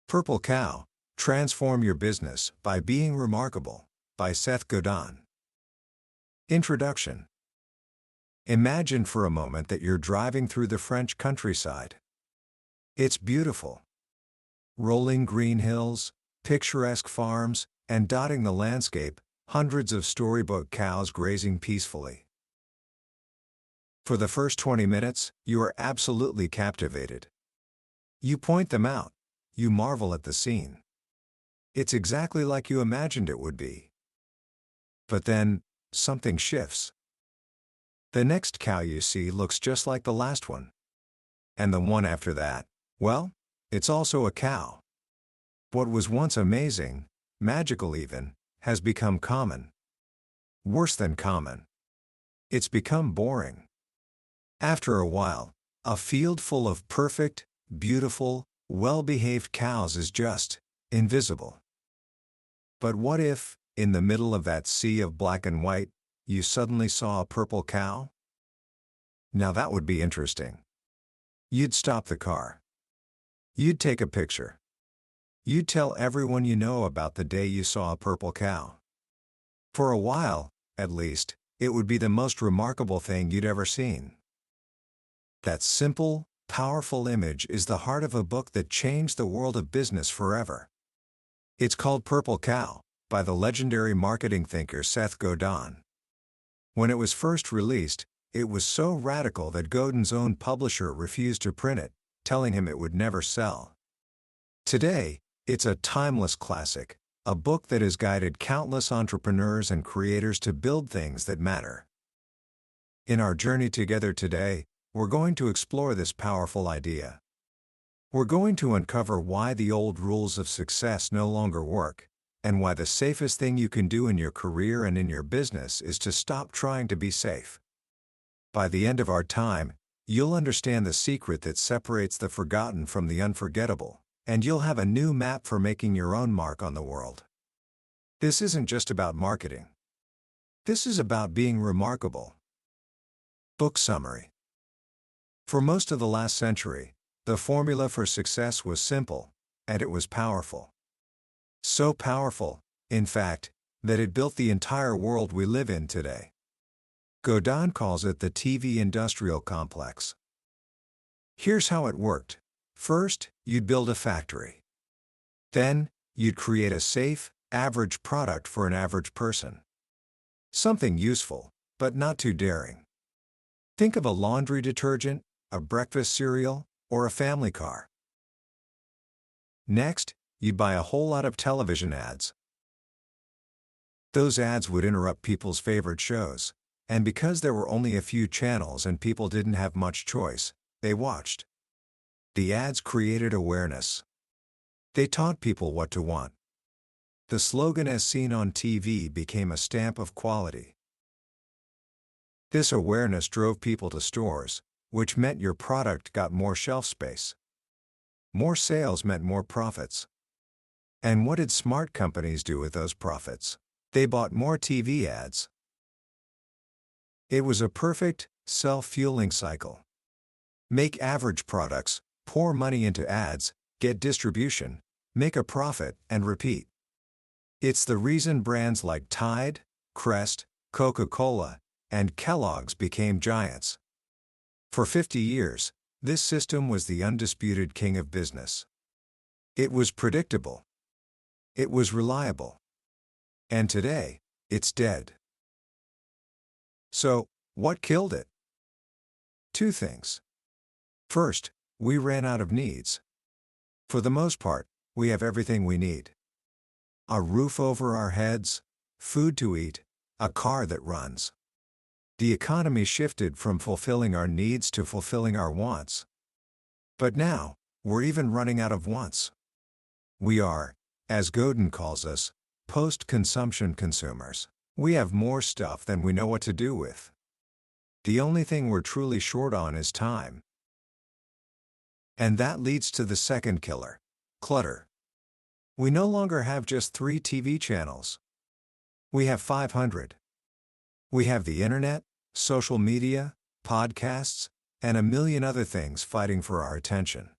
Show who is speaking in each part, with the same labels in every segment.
Speaker 1: Purple Cow, Transform Your Business by Being Remarkable, by Seth Godin. Introduction. Imagine for a moment that you're driving through the French countryside. It's beautiful. Rolling green hills, picturesque farms, and dotting the landscape, hundreds of storybook cows grazing peacefully. For the first 20 minutes, you are absolutely captivated. You point them out. You marvel at the scene. It's exactly like you imagined it would be. But then, something shifts. The next cow you see looks just like the last one. And the one after that, well, it's also a cow. What was once amazing, magical even, has become common. Worse than common. It's become boring. After a while, a field full of perfect, beautiful, well-behaved cows is just invisible. But what if, in the middle of that sea of black and white, you suddenly saw a purple cow? Now that would be interesting. You'd stop the car. You'd take a picture. You'd tell everyone you know about the day you saw a purple cow. For a while, at least, it would be the most remarkable thing you'd ever seen. That simple, powerful image is the heart of a book that changed the world of business forever. It's called Purple Cow, by the legendary marketing thinker Seth Godin. When it was first released, it was so radical that Godin's own publisher refused to print it, telling him it would never sell. Today, it's a timeless classic, a book that has guided countless entrepreneurs and creators to build things that matter. In our journey together today, we're going to explore this powerful idea. We're going to uncover why the old rules of success no longer work, and why the safest thing you can do in your career and in your business is to stop trying to be safe. By the end of our time, you'll understand the secret that separates the forgotten from the unforgettable, and you'll have a new map for making your own mark on the world. This isn't just about marketing. This is about being remarkable. Book summary. For most of the last century, the formula for success was simple, and it was powerful. So powerful, in fact, that it built the entire world we live in today. Godin calls it the TV industrial complex. Here's how it worked. First, you'd build a factory. Then, you'd create a safe, average product for an average person. Something useful, but not too daring. Think of a laundry detergent, a breakfast cereal, or a family car. Next, you'd buy a whole lot of television ads. Those ads would interrupt people's favorite shows, and because there were only a few channels and people didn't have much choice, they watched. The ads created awareness. They taught people what to want. The slogan as seen on TV became a stamp of quality. This awareness drove people to stores, which meant your product got more shelf space. More sales meant more profits. And what did smart companies do with those profits? They bought more TV ads. It was a perfect, self-fueling cycle. Make average products, pour money into ads, get distribution, make a profit, and repeat. It's the reason brands like Tide, Crest, Coca-Cola, and Kellogg's became giants. For 50 years, this system was the undisputed king of business. It was predictable. It was reliable. And today, it's dead. So, what killed it? Two things. First, we ran out of needs. For the most part, we have everything we need. A roof over our heads, food to eat, a car that runs. The economy shifted from fulfilling our needs to fulfilling our wants. But now, we're even running out of wants. We are, as Godin calls us, post-consumption consumers. We have more stuff than we know what to do with. The only thing we're truly short on is time. And that leads to the second killer, clutter. We no longer have just 3 TV channels. We have 500. We have the internet, social media, podcasts, and a million other things fighting for our attention.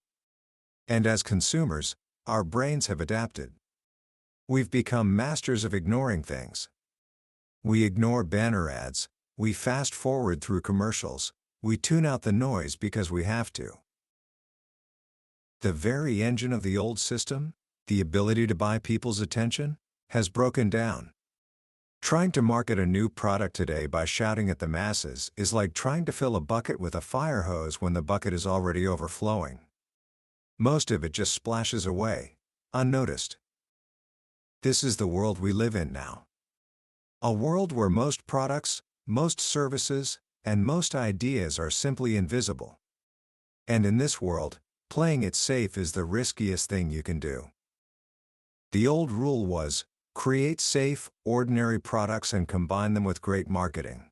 Speaker 1: And as consumers, Our brains have adapted. We've become masters of ignoring things. We ignore banner ads, we fast forward through commercials, we tune out the noise because we have to. The very engine of the old system, the ability to buy people's attention, has broken down. Trying to market a new product today by shouting at the masses is like trying to fill a bucket with a fire hose when the bucket is already overflowing. Most of it just splashes away, unnoticed. This is the world we live in now. A world where most products, most services, and most ideas are simply invisible. And in this world, playing it safe is the riskiest thing you can do. The old rule was, create safe, ordinary products and combine them with great marketing.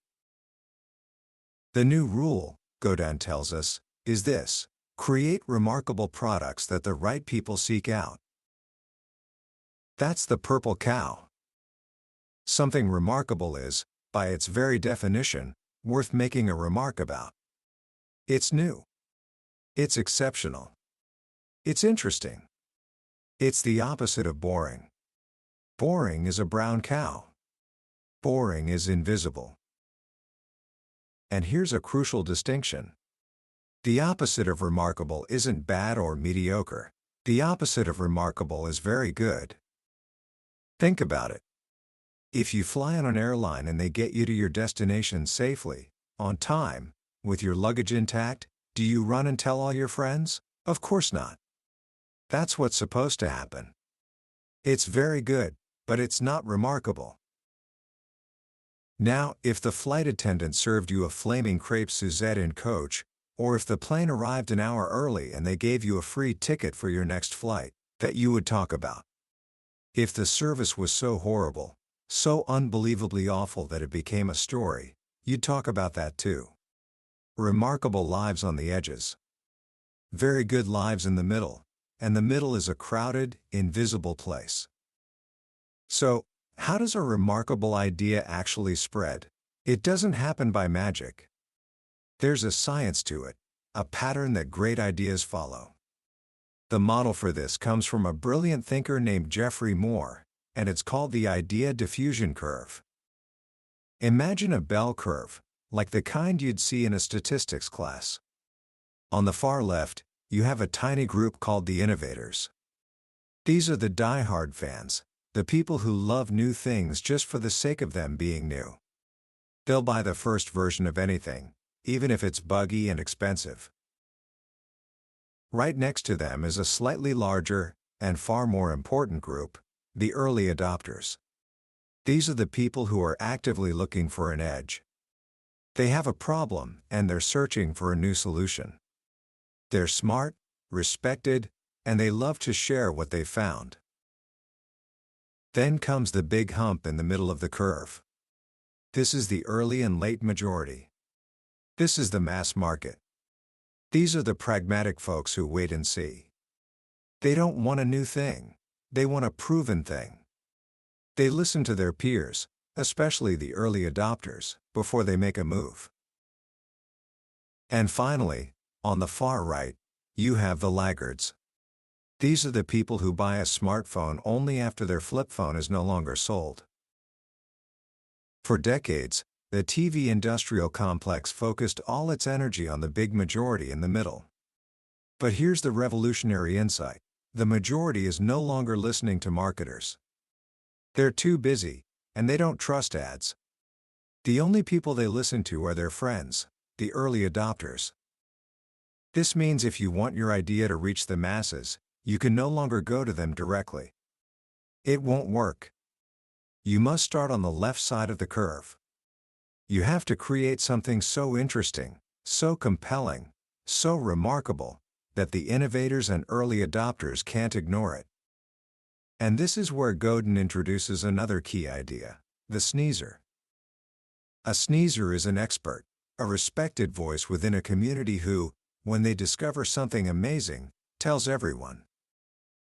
Speaker 1: The new rule, Godin tells us, is this: create remarkable products that the right people seek out. That's the purple cow. Something remarkable is, by its very definition, worth making a remark about. It's new. It's exceptional. It's interesting. It's the opposite of boring. Boring is a brown cow. Boring is invisible. And here's a crucial distinction. The opposite of remarkable isn't bad or mediocre. The opposite of remarkable is very good. Think about it. If you fly on an airline and they get you to your destination safely, on time, with your luggage intact, do you run and tell all your friends? Of course not. That's what's supposed to happen. It's very good, but it's not remarkable. Now, if the flight attendant served you a flaming crepe Suzette in coach, or if the plane arrived an hour early and they gave you a free ticket for your next flight, that you would talk about. If the service was so horrible, so unbelievably awful that it became a story, you'd talk about that too. Remarkable lives on the edges. Very good lives in the middle, and the middle is a crowded, invisible place. So, how does a remarkable idea actually spread? It doesn't happen by magic. There's a science to it, a pattern that great ideas follow. The model for this comes from a brilliant thinker named Geoffrey Moore, and it's called the idea diffusion curve. Imagine a bell curve, like the kind you'd see in a statistics class. On the far left, you have a tiny group called the innovators. These are the die-hard fans, the people who love new things just for the sake of them being new. They'll buy the first version of anything, even if it's buggy and expensive. Right next to them is a slightly larger, and far more important group, the early adopters. These are the people who are actively looking for an edge. They have a problem, and they're searching for a new solution. They're smart, respected, and they love to share what they've found. Then comes the big hump in the middle of the curve. This is the early and late majority. This is the mass market. These are the pragmatic folks who wait and see. They don't want a new thing. They want a proven thing. They listen to their peers, especially the early adopters, before they make a move. And finally, on the far right, you have the laggards. These are the people who buy a smartphone only after their flip phone is no longer sold. For decades, the TV industrial complex focused all its energy on the big majority in the middle. But here's the revolutionary insight: the majority is no longer listening to marketers. They're too busy, and they don't trust ads. The only people they listen to are their friends, the early adopters. This means if you want your idea to reach the masses, you can no longer go to them directly. It won't work. You must start on the left side of the curve. You have to create something so interesting, so compelling, so remarkable, that the innovators and early adopters can't ignore it. And this is where Godin introduces another key idea: the sneezer. A sneezer is an expert, a respected voice within a community who, when they discover something amazing, tells everyone.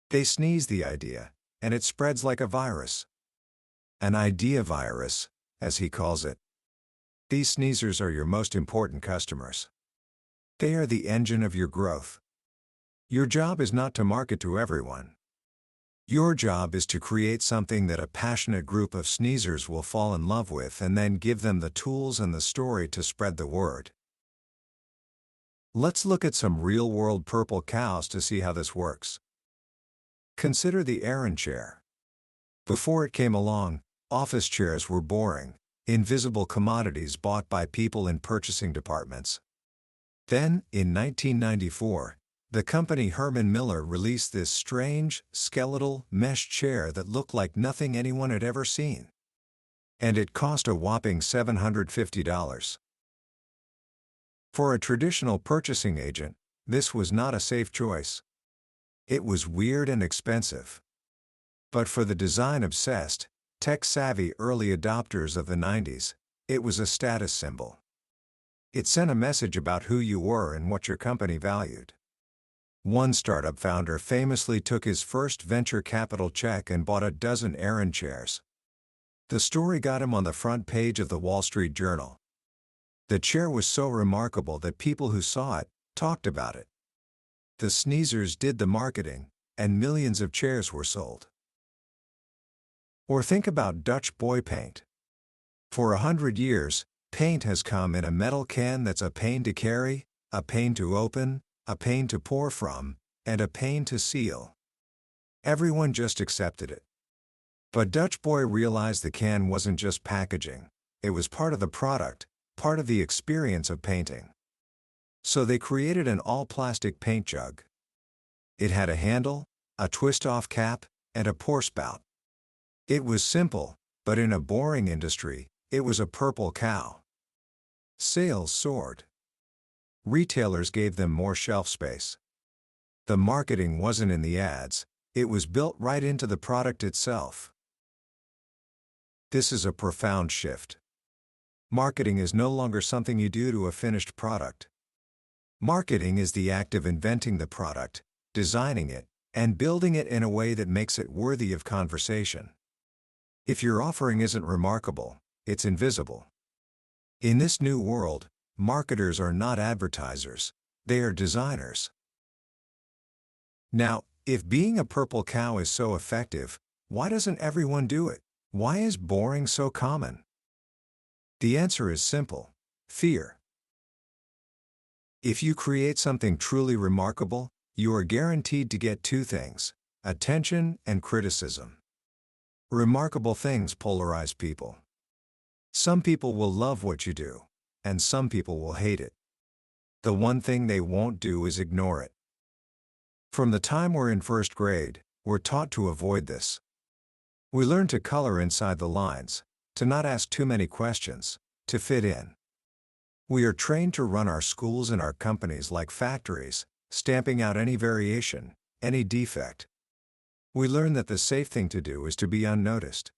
Speaker 1: They sneeze the idea, and it spreads like a virus. An idea virus, as he calls it. These sneezers are your most important customers. They are the engine of your growth. Your job is not to market to everyone. Your job is to create something that a passionate group of sneezers will fall in love with and then give them the tools and the story to spread the word. Let's look at some real-world purple cows to see how this works. Consider the errand chair. Before it came along, office chairs were boring, invisible commodities bought by people in purchasing departments. Then, in 1994, the company Herman Miller released this strange, skeletal, mesh chair that looked like nothing anyone had ever seen. And it cost a whopping $750. For a traditional purchasing agent, this was not a safe choice. It was weird and expensive. But for the design-obsessed, tech-savvy early adopters of the 90s, it was a status symbol. It sent a message about who you were and what your company valued. One startup founder famously took his first venture capital check and bought a dozen errand chairs. The story got him on the front page of the Wall Street Journal. The chair was so remarkable that people who saw it talked about it. The sneezers did the marketing, and millions of chairs were sold. Or think about Dutch boy paint. For 100 years, paint has come in a metal can that's a pain to carry, a pain to open, a pain to pour from, and a pain to seal. Everyone just accepted it. But Dutch boy realized the can wasn't just packaging, it was part of the product, part of the experience of painting. So they created an all-plastic paint jug. It had a handle, a twist-off cap, and a pour spout. It was simple, but in a boring industry, it was a purple cow. Sales soared. Retailers gave them more shelf space. The marketing wasn't in the ads, it was built right into the product itself. This is a profound shift. Marketing is no longer something you do to a finished product. Marketing is the act of inventing the product, designing it, and building it in a way that makes it worthy of conversation. If your offering isn't remarkable, it's invisible. In this new world, marketers are not advertisers, they are designers. Now, if being a purple cow is so effective, why doesn't everyone do it? Why is boring so common? The answer is simple: fear. If you create something truly remarkable, you are guaranteed to get two things: attention and criticism. Remarkable things polarize people. Some people will love what you do, and some people will hate it. The one thing they won't do is ignore it. From the time we're in first grade, we're taught to avoid this. We learn to color inside the lines, to not ask too many questions, to fit in. We are trained to run our schools and our companies like factories, stamping out any variation, any defect. We learn that the safe thing to do is to be unnoticed.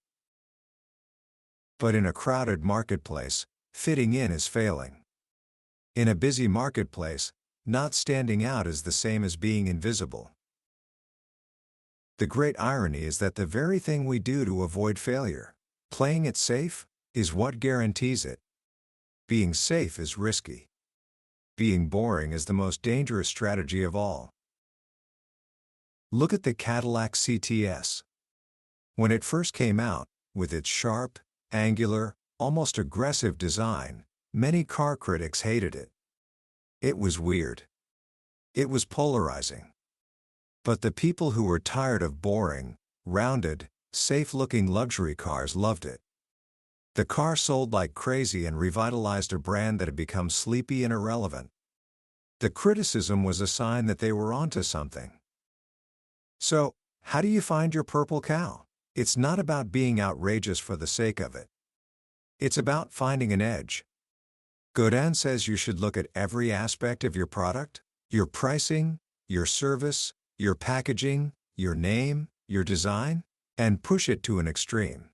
Speaker 1: But in a crowded marketplace, fitting in is failing. In a busy marketplace, not standing out is the same as being invisible. The great irony is that the very thing we do to avoid failure, playing it safe, is what guarantees it. Being safe is risky. Being boring is the most dangerous strategy of all. Look at the Cadillac CTS. When it first came out, with its sharp, angular, almost aggressive design, many car critics hated it. It was weird. It was polarizing. But the people who were tired of boring, rounded, safe-looking luxury cars loved it. The car sold like crazy and revitalized a brand that had become sleepy and irrelevant. The criticism was a sign that they were onto something. So, how do you find your purple cow? It's not about being outrageous for the sake of it. It's about finding an edge. Godin says you should look at every aspect of your product, your pricing, your service, your packaging, your name, your design, and push it to an extreme.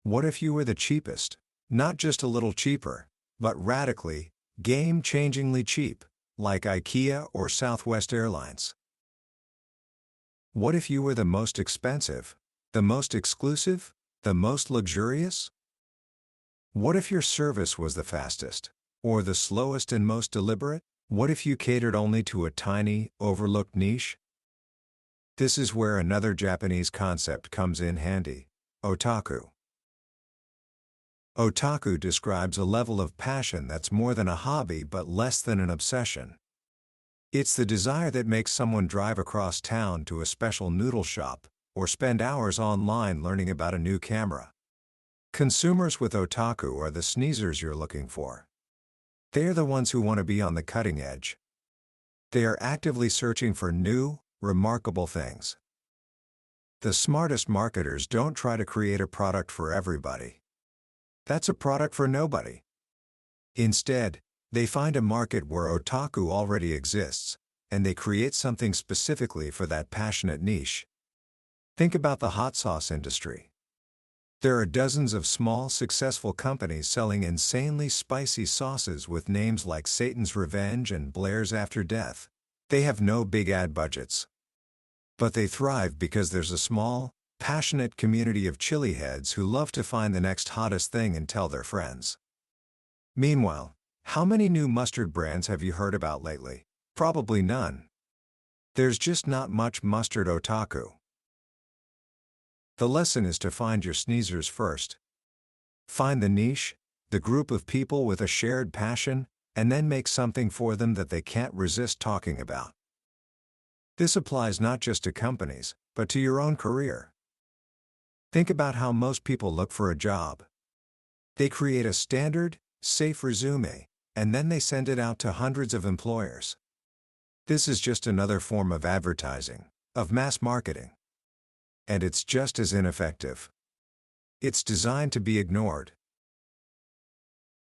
Speaker 1: What if you were the cheapest? Not just a little cheaper, but radically, game-changingly cheap, like IKEA or Southwest Airlines? What if you were the most expensive, the most exclusive, the most luxurious? What if your service was the fastest, or the slowest and most deliberate? What if you catered only to a tiny, overlooked niche? This is where another Japanese concept comes in handy: otaku. Otaku describes a level of passion that's more than a hobby but less than an obsession. It's the desire that makes someone drive across town to a special noodle shop, or spend hours online learning about a new camera. Consumers with otaku are the sneezers you're looking for. They're the ones who want to be on the cutting edge. They are actively searching for new, remarkable things. The smartest marketers don't try to create a product for everybody. That's a product for nobody. Instead, they find a market where otaku already exists, and they create something specifically for that passionate niche. Think about the hot sauce industry. There are dozens of small, successful companies selling insanely spicy sauces with names like Satan's Revenge and Blair's After Death. They have no big ad budgets. But they thrive because there's a small, passionate community of chili heads who love to find the next hottest thing and tell their friends. Meanwhile, how many new mustard brands have you heard about lately? Probably none. There's just not much mustard otaku. The lesson is to find your sneezers first. Find the niche, the group of people with a shared passion, and then make something for them that they can't resist talking about. This applies not just to companies, but to your own career. Think about how most people look for a job. They create a standard, safe resume, and then they send it out to hundreds of employers. This is just another form of advertising, of mass marketing. And it's just as ineffective. It's designed to be ignored.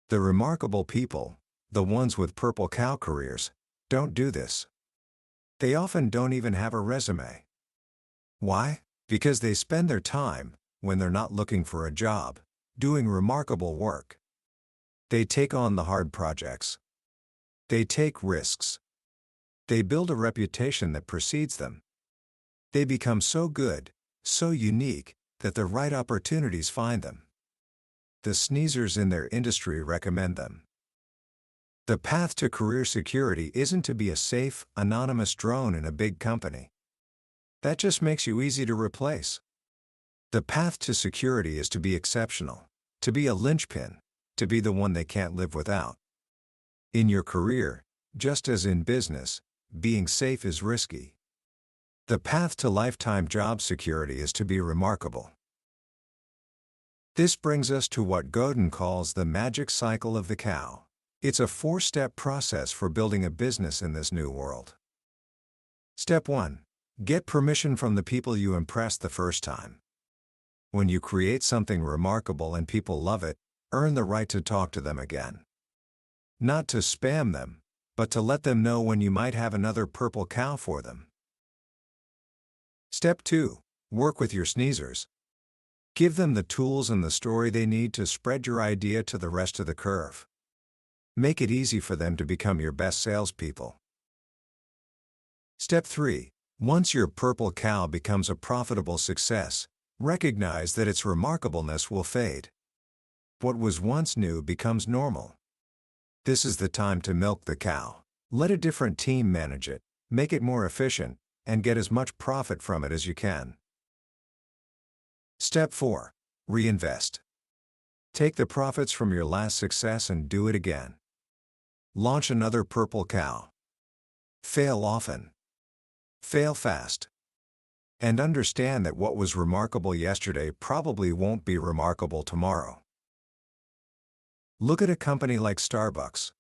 Speaker 1: The remarkable people, the ones with purple cow careers, don't do this. They often don't even have a resume. Why? Because they spend their time, when they're not looking for a job, doing remarkable work. They take on the hard projects. They take risks. They build a reputation that precedes them. They become so good, so unique, that the right opportunities find them. The sneezers in their industry recommend them. The path to career security isn't to be a safe, anonymous drone in a big company. That just makes you easy to replace. The path to security is to be exceptional, to be a linchpin, to be the one they can't live without. In your career, just as in business, being safe is risky. The path to lifetime job security is to be remarkable. This brings us to what Godin calls the magic cycle of the cow. It's a 4-step process for building a business in this new world. Step 1. Get permission from the people you impressed the first time. When you create something remarkable and people love it, earn the right to talk to them again. Not to spam them, but to let them know when you might have another purple cow for them. Step 2. Work with your sneezers. Give them the tools and the story they need to spread your idea to the rest of the curve. Make it easy for them to become your best salespeople. Step 3. Once your purple cow becomes a profitable success, recognize that its remarkableness will fade. What was once new becomes normal. This is the time to milk the cow. Let a different team manage it, make it more efficient, and get as much profit from it as you can. Step 4. Reinvest. Take the profits from your last success and do it again. Launch another purple cow. Fail often. Fail fast. And understand that what was remarkable yesterday probably won't be remarkable tomorrow. Look at a company like Starbucks.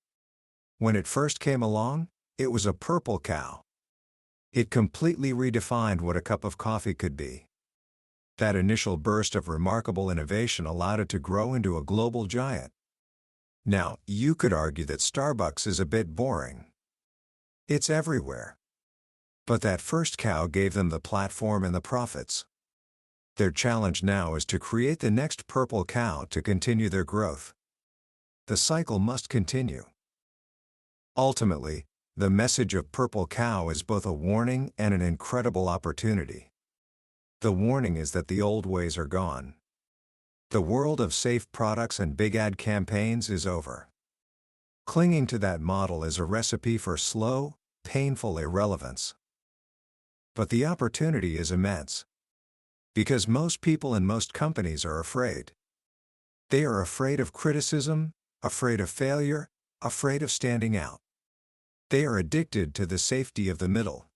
Speaker 1: When it first came along, it was a purple cow. It completely redefined what a cup of coffee could be. That initial burst of remarkable innovation allowed it to grow into a global giant. Now, you could argue that Starbucks is a bit boring. It's everywhere. But that first cow gave them the platform and the profits. Their challenge now is to create the next purple cow to continue their growth. The cycle must continue. Ultimately, the message of Purple Cow is both a warning and an incredible opportunity. The warning is that the old ways are gone. The world of safe products and big ad campaigns is over. Clinging to that model is a recipe for slow, painful irrelevance. But the opportunity is immense. Because most people and most companies are afraid. They are afraid of criticism, afraid of failure, afraid of standing out. They are addicted to the safety of the middle.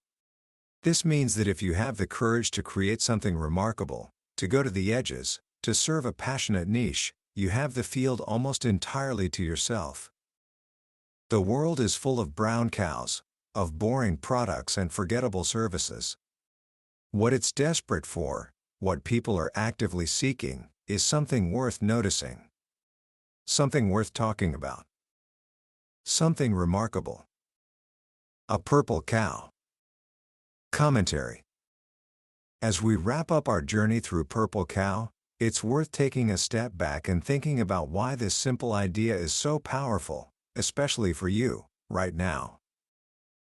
Speaker 1: This means that if you have the courage to create something remarkable, to go to the edges, to serve a passionate niche, you have the field almost entirely to yourself. The world is full of brown cows, of boring products and forgettable services. What it's desperate for, what people are actively seeking, is something worth noticing. Something worth talking about. Something remarkable. A purple cow. Commentary. As we wrap up our journey through Purple Cow, it's worth taking a step back and thinking about why this simple idea is so powerful, especially for you, right now.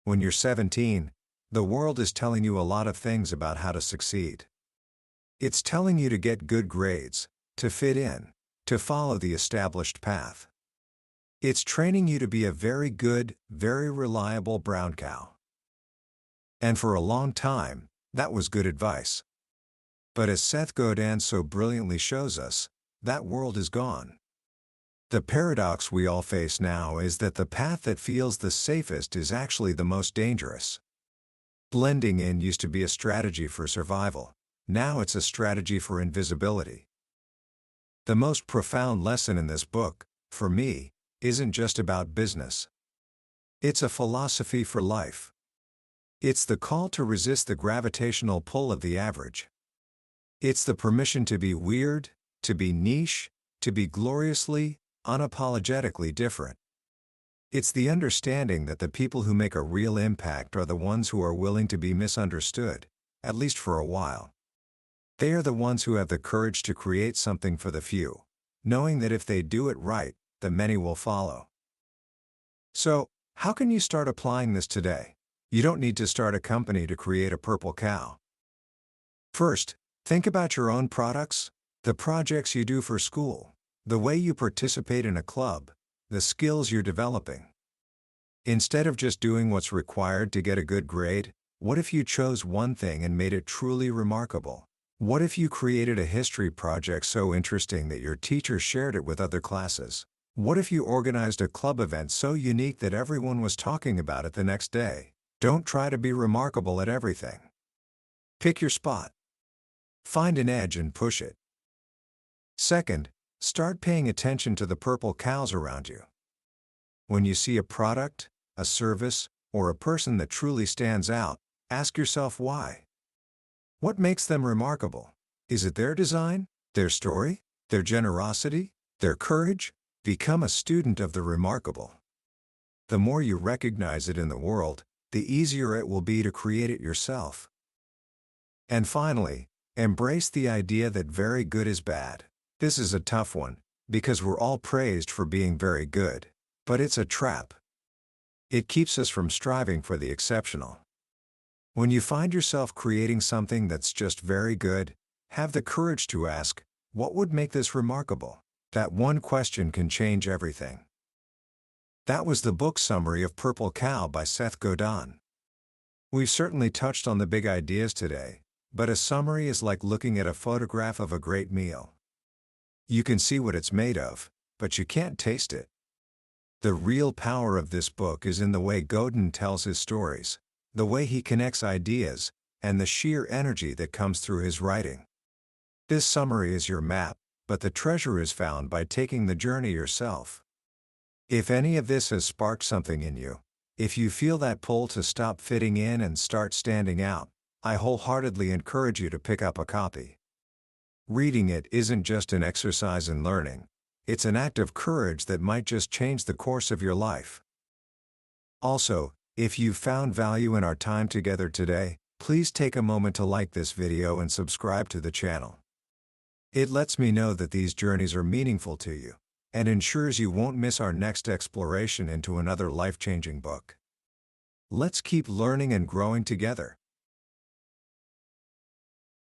Speaker 1: When you're 17, the world is telling you a lot of things about how to succeed. It's telling you to get good grades, to fit in, to follow the established path. It's training you to be a very good, very reliable brown cow. And for a long time, that was good advice. But as Seth Godin so brilliantly shows us, that world is gone. The paradox we all face now is that the path that feels the safest is actually the most dangerous. Blending in used to be a strategy for survival. Now it's a strategy for invisibility. The most profound lesson in this book, for me, isn't just about business. It's a philosophy for life. It's the call to resist the gravitational pull of the average. It's the permission to be weird, to be niche, to be gloriously, unapologetically different. It's the understanding that the people who make a real impact are the ones who are willing to be misunderstood, at least for a while. They are the ones who have the courage to create something for the few, knowing that if they do it right, the many will follow. So, how can you start applying this today? You don't need to start a company to create a purple cow. First, think about your own products, the projects you do for school, the way you participate in a club, the skills you're developing. Instead of just doing what's required to get a good grade, what if you chose one thing and made it truly remarkable? What if you created a history project so interesting that your teacher shared it with other classes? What if you organized a club event so unique that everyone was talking about it the next day? Don't try to be remarkable at everything. Pick your spot. Find an edge and push it. Second, start paying attention to the purple cows around you. When you see a product, a service, or a person that truly stands out, ask yourself why. What makes them remarkable? Is it their design, their story, their generosity, their courage? Become a student of the remarkable. The more you recognize it in the world, the easier it will be to create it yourself. And finally, embrace the idea that very good is bad. This is a tough one, because we're all praised for being very good. But it's a trap. It keeps us from striving for the exceptional. When you find yourself creating something that's just very good, have the courage to ask, what would make this remarkable? That one question can change everything. That was the book summary of Purple Cow by Seth Godin. We've certainly touched on the big ideas today, but a summary is like looking at a photograph of a great meal. You can see what it's made of, but you can't taste it. The real power of this book is in the way Godin tells his stories, the way he connects ideas, and the sheer energy that comes through his writing. This summary is your map, but the treasure is found by taking the journey yourself. If any of this has sparked something in you, if you feel that pull to stop fitting in and start standing out, I wholeheartedly encourage you to pick up a copy. Reading it isn't just an exercise in learning, it's an act of courage that might just change the course of your life. Also, if you've found value in our time together today, please take a moment to like this video and subscribe to the channel. It lets me know that these journeys are meaningful to you, and ensures you won't miss our next exploration into another life-changing book. Let's keep learning and growing together.